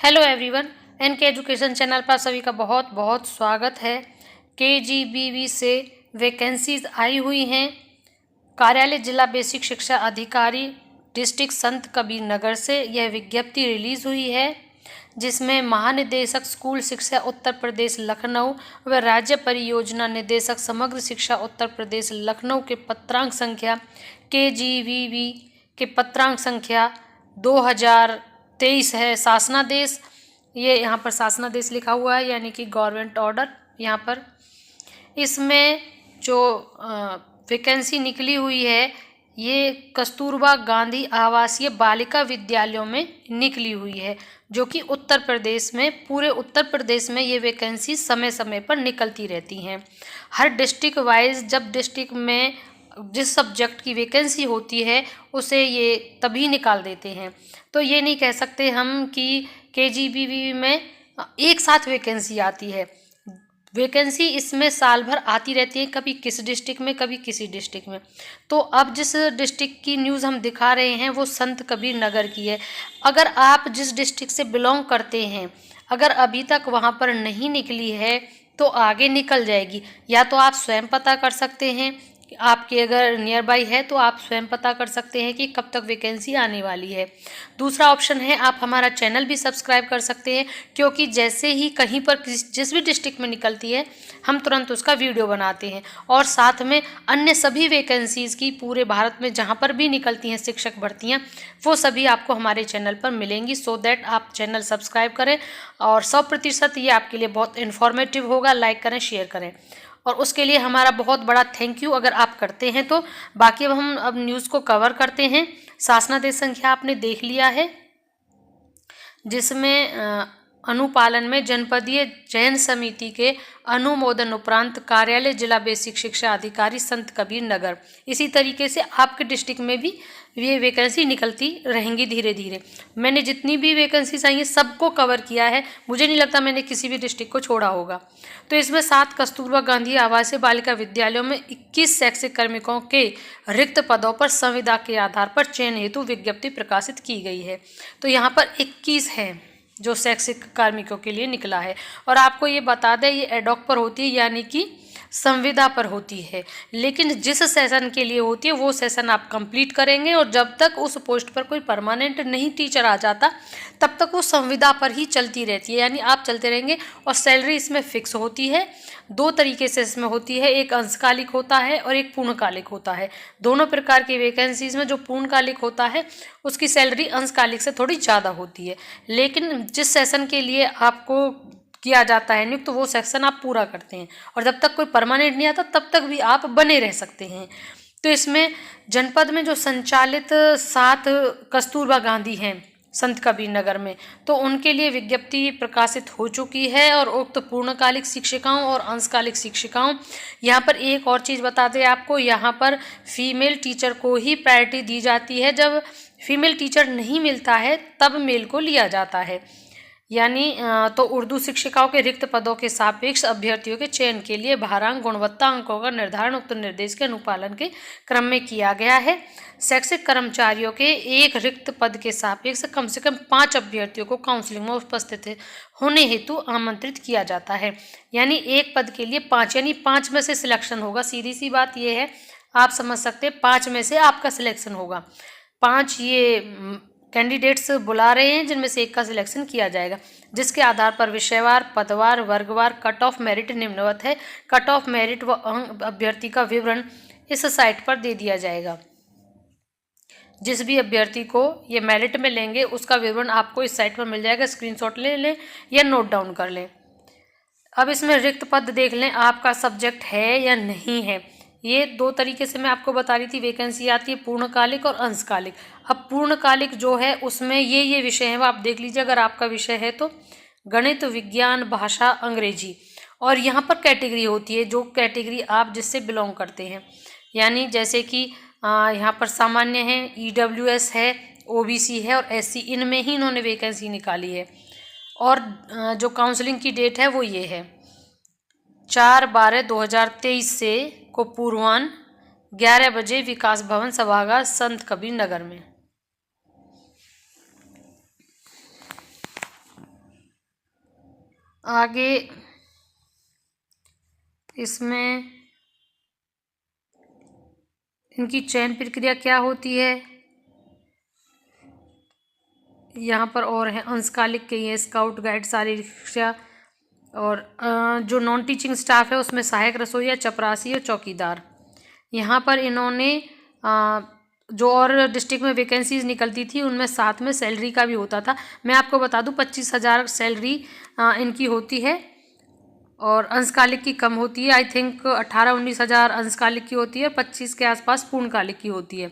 Hello everyone, NK education channel पर सभी का बहुत बहुत स्वागत है। केजीबीवी से वैकेंसीज आई हुई हैं। कार्यालय जिला बेसिक शिक्षा अधिकारी डिस्ट्रिक्ट संत कबीर नगर से यह विज्ञप्ति रिलीज़ हुई है, जिसमें महानिदेशक स्कूल शिक्षा उत्तर प्रदेश लखनऊ व राज्य परियोजना निदेशक समग्र शिक्षा उत्तर प्रदेश लखनऊ के पत्रांक संख्या केजीबीवी के पत्रांक संख्या 2023 है। शासनादेश, ये यहाँ पर शासनादेश लिखा हुआ है, यानी कि गवर्नमेंट ऑर्डर। यहाँ पर इसमें जो वैकेंसी निकली हुई है ये कस्तूरबा गांधी आवासीय बालिका विद्यालयों में निकली हुई है, जो कि उत्तर प्रदेश में, पूरे उत्तर प्रदेश में ये वैकेंसी समय समय पर निकलती रहती हैं। हर डिस्ट्रिक्ट वाइज जब डिस्ट्रिक्ट में जिस सब्जेक्ट की वैकेंसी होती है उसे ये तभी निकाल देते हैं। तो ये नहीं कह सकते हम कि केजीबीवी में एक साथ वैकेंसी आती है। वैकेंसी इसमें साल भर आती रहती है, कभी किस डिस्ट्रिक्ट में, कभी किसी डिस्ट्रिक्ट में। तो अब जिस डिस्ट्रिक्ट की न्यूज़ हम दिखा रहे हैं वो संत कबीर नगर की है। अगर आप जिस डिस्ट्रिक्ट से बिलोंग करते हैं, अगर अभी तक वहाँ पर नहीं निकली है तो आगे निकल जाएगी। या तो आप स्वयं पता कर सकते हैं, आपके अगर नियर बाई है तो आप स्वयं पता कर सकते हैं कि कब तक वैकेंसी आने वाली है। दूसरा ऑप्शन है, आप हमारा चैनल भी सब्सक्राइब कर सकते हैं, क्योंकि जैसे ही कहीं पर जिस भी डिस्ट्रिक्ट में निकलती है हम तुरंत उसका वीडियो बनाते हैं। और साथ में अन्य सभी वैकेंसीज़ की पूरे भारत में जहाँ पर भी निकलती हैं शिक्षक भर्तियाँ, वो सभी आपको हमारे चैनल पर मिलेंगी। सो दैट आप चैनल सब्सक्राइब करें और 100% ये आपके लिए बहुत इन्फॉर्मेटिव होगा। लाइक करें, शेयर करें, और उसके लिए हमारा बहुत बड़ा थैंक यू अगर आप करते हैं तो। बाकी हम अब न्यूज़ को कवर करते हैं। शासनादेश संख्या आपने देख लिया है, जिसमें अनुपालन में जनपदीय चयन समिति के अनुमोदन उपरांत कार्यालय जिला बेसिक शिक्षा अधिकारी संत कबीर नगर। इसी तरीके से आपके डिस्ट्रिक्ट में भी ये वैकेंसी निकलती रहेंगी धीरे धीरे। मैंने जितनी भी वैकेंसीज आई हैं सबको कवर किया है, मुझे नहीं लगता मैंने किसी भी डिस्ट्रिक्ट को छोड़ा होगा। तो इसमें 7 कस्तूरबा गांधी आवासीय बालिका विद्यालयों में 21 शैक्षिक कार्मिकों के रिक्त पदों पर संविदा के आधार पर चयन हेतु विज्ञप्ति प्रकाशित की गई है। तो यहाँ पर 21 है जो शैक्षिक कार्मिकों के लिए निकला है। और आपको ये बता दें, ये एडॉक पर होती है, यानी कि संविदा पर होती है, लेकिन जिस सेशन के लिए होती है वो सेशन आप कंप्लीट करेंगे। और जब तक उस पोस्ट पर कोई परमानेंट नहीं टीचर आ जाता तब तक वो संविदा पर ही चलती रहती है, यानी आप चलते रहेंगे। और सैलरी इसमें फिक्स होती है। 2 तरीके से इसमें होती है, एक अंशकालिक होता है और एक पूर्णकालिक होता है। दोनों प्रकार की वैकेंसीज में जो पूर्णकालिक होता है उसकी सैलरी अंशकालिक से थोड़ी ज़्यादा होती है, लेकिन जिस सेशन के लिए आपको किया जाता है नियुक्त, तो वो सेक्शन आप पूरा करते हैं और जब तक कोई परमानेंट नहीं आता तब तक भी आप बने रह सकते हैं। तो इसमें जनपद में जो संचालित 7 कस्तूरबा गांधी हैं संत कबीर नगर में, तो उनके लिए विज्ञप्ति प्रकाशित हो चुकी है। और उक्त पूर्णकालिक शिक्षिकाओं और अंशकालिक शिक्षिकाओं, यहाँ पर एक और चीज़ बता दें आपको, यहाँ पर फीमेल टीचर को ही प्रायोरिटी दी जाती है। जब फीमेल टीचर नहीं मिलता है तब मेल को लिया जाता है। यानी तो उर्दू शिक्षिकाओं के रिक्त पदों के सापेक्ष अभ्यर्थियों के चयन के लिए भारांक गुणवत्ता अंकों का निर्धारण उक्त निर्देश के अनुपालन के क्रम में किया गया है। शैक्षिक कर्मचारियों के एक रिक्त पद के सापेक्ष कम से कम 5 अभ्यर्थियों को काउंसलिंग में उपस्थित होने हेतु आमंत्रित किया जाता है। यानी एक पद के लिए 5, यानी 5 में से सिलेक्शन होगा। सीधी सी बात यह है, आप समझ सकते हैं, 5 में से आपका सिलेक्शन होगा। 5 ये कैंडिडेट्स बुला रहे हैं जिनमें से एक का सिलेक्शन किया जाएगा, जिसके आधार पर विषयवार, पदवार, वर्गवार कट ऑफ मेरिट निम्नवत है। कट ऑफ मेरिट व अंक अभ्यर्थी का विवरण इस साइट पर दे दिया जाएगा। जिस भी अभ्यर्थी को ये मेरिट में लेंगे उसका विवरण आपको इस साइट पर मिल जाएगा। स्क्रीनशॉट ले लें या नोट डाउन कर लें। अब इसमें रिक्त पद देख लें, आपका सब्जेक्ट है या नहीं है। ये 2 तरीके से मैं आपको बता रही थी वैकेंसी आती है, पूर्णकालिक और अंशकालिक। अब पूर्णकालिक जो है उसमें ये विषय हैं वो आप देख लीजिए। अगर आपका विषय है तो गणित, विज्ञान, भाषा, अंग्रेजी, और यहाँ पर कैटेगरी होती है, जो कैटेगरी आप जिससे बिलोंग करते हैं। यानी जैसे कि यहाँ पर सामान्य है, EWS है, OBC है और SC, इनमें ही इन्होंने वैकेंसी निकाली है। और जो काउंसलिंग की डेट है वो ये है 4/12/2023 से को पूर्वाह्न 11 बजे विकास भवन सभागार संत कबीर नगर में। आगे इसमें इनकी चयन प्रक्रिया क्या होती है, यहाँ पर और है अंशकालिक के ये स्काउट गाइड शारीरिक शिक्षा, और जो नॉन टीचिंग स्टाफ है उसमें सहायक रसोइया, चपरासी और चौकीदार। यहाँ पर इन्होंने जो और डिस्ट्रिक्ट में वैकेंसीज निकलती थी उनमें साथ में सैलरी का भी होता था। मैं आपको बता दूं 25,000 सैलरी इनकी होती है, और अंशकालिक की कम होती है। आई थिंक 18-19 हज़ार अंशकालिक की होती है, 25 के आसपास पूर्णकालिक की होती है,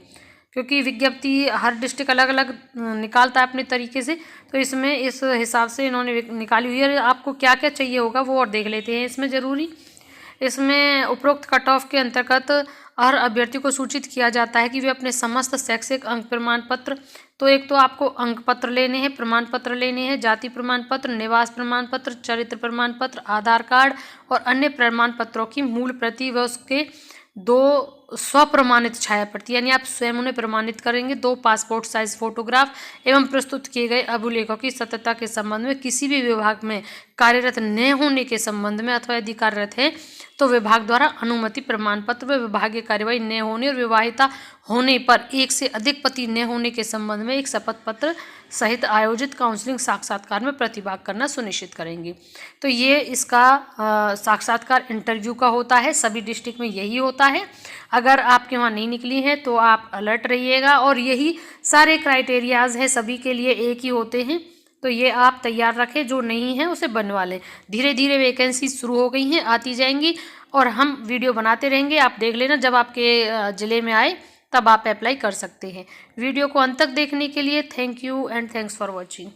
क्योंकि विज्ञप्ति हर डिस्ट्रिक्ट अलग अलग निकालता है अपने तरीके से। तो इसमें इस हिसाब से इन्होंने निकाली हुई है। आपको क्या क्या चाहिए होगा वो और देख लेते हैं इसमें ज़रूरी। इसमें उपरोक्त कट ऑफ के अंतर्गत हर अभ्यर्थी को सूचित किया जाता है कि वे अपने समस्त शैक्षिक अंक प्रमाण पत्र, तो एक तो आपको अंक पत्र लेने हैं, प्रमाण पत्र लेने हैं, जाति प्रमाण पत्र, निवास प्रमाण पत्र, चरित्र प्रमाण पत्र, आधार कार्ड और अन्य प्रमाण पत्रों की मूल प्रति व उसके 2 स्वप्रमाणित छाया प्रति, यानी आप स्वयं उन्हें प्रमाणित करेंगे, 2 पासपोर्ट साइज फोटोग्राफ एवं प्रस्तुत किए गए अभिलेखों की सत्यता के संबंध में किसी भी विभाग में कार्यरत न होने के संबंध में, अथवा यदि कार्यरत है तो विभाग द्वारा अनुमति प्रमाण पत्र व विभागीय कार्यवाही न होने और विवाहिता होने पर 1 से अधिक पति न होने के संबंध में एक शपथ पत्र सहित आयोजित काउंसलिंग साक्षात्कार में प्रतिभाग करना सुनिश्चित करेंगे। तो ये इसका साक्षात्कार इंटरव्यू का होता है, सभी डिस्ट्रिक्ट में यही होता है। अगर आपके वहाँ नहीं निकली है तो आप अलर्ट रहिएगा, और यही सारे क्राइटेरियाज हैं, सभी के लिए एक ही होते हैं, तो ये आप तैयार रखें। जो नहीं है उसे बनवा लें। धीरे धीरे वैकेंसी शुरू हो गई हैं, आती जाएंगी, और हम वीडियो बनाते रहेंगे। आप देख लेना, जब आपके ज़िले में आए तब आप अप्लाई कर सकते हैं। वीडियो को अंत तक देखने के लिए thank you and thanks for watching.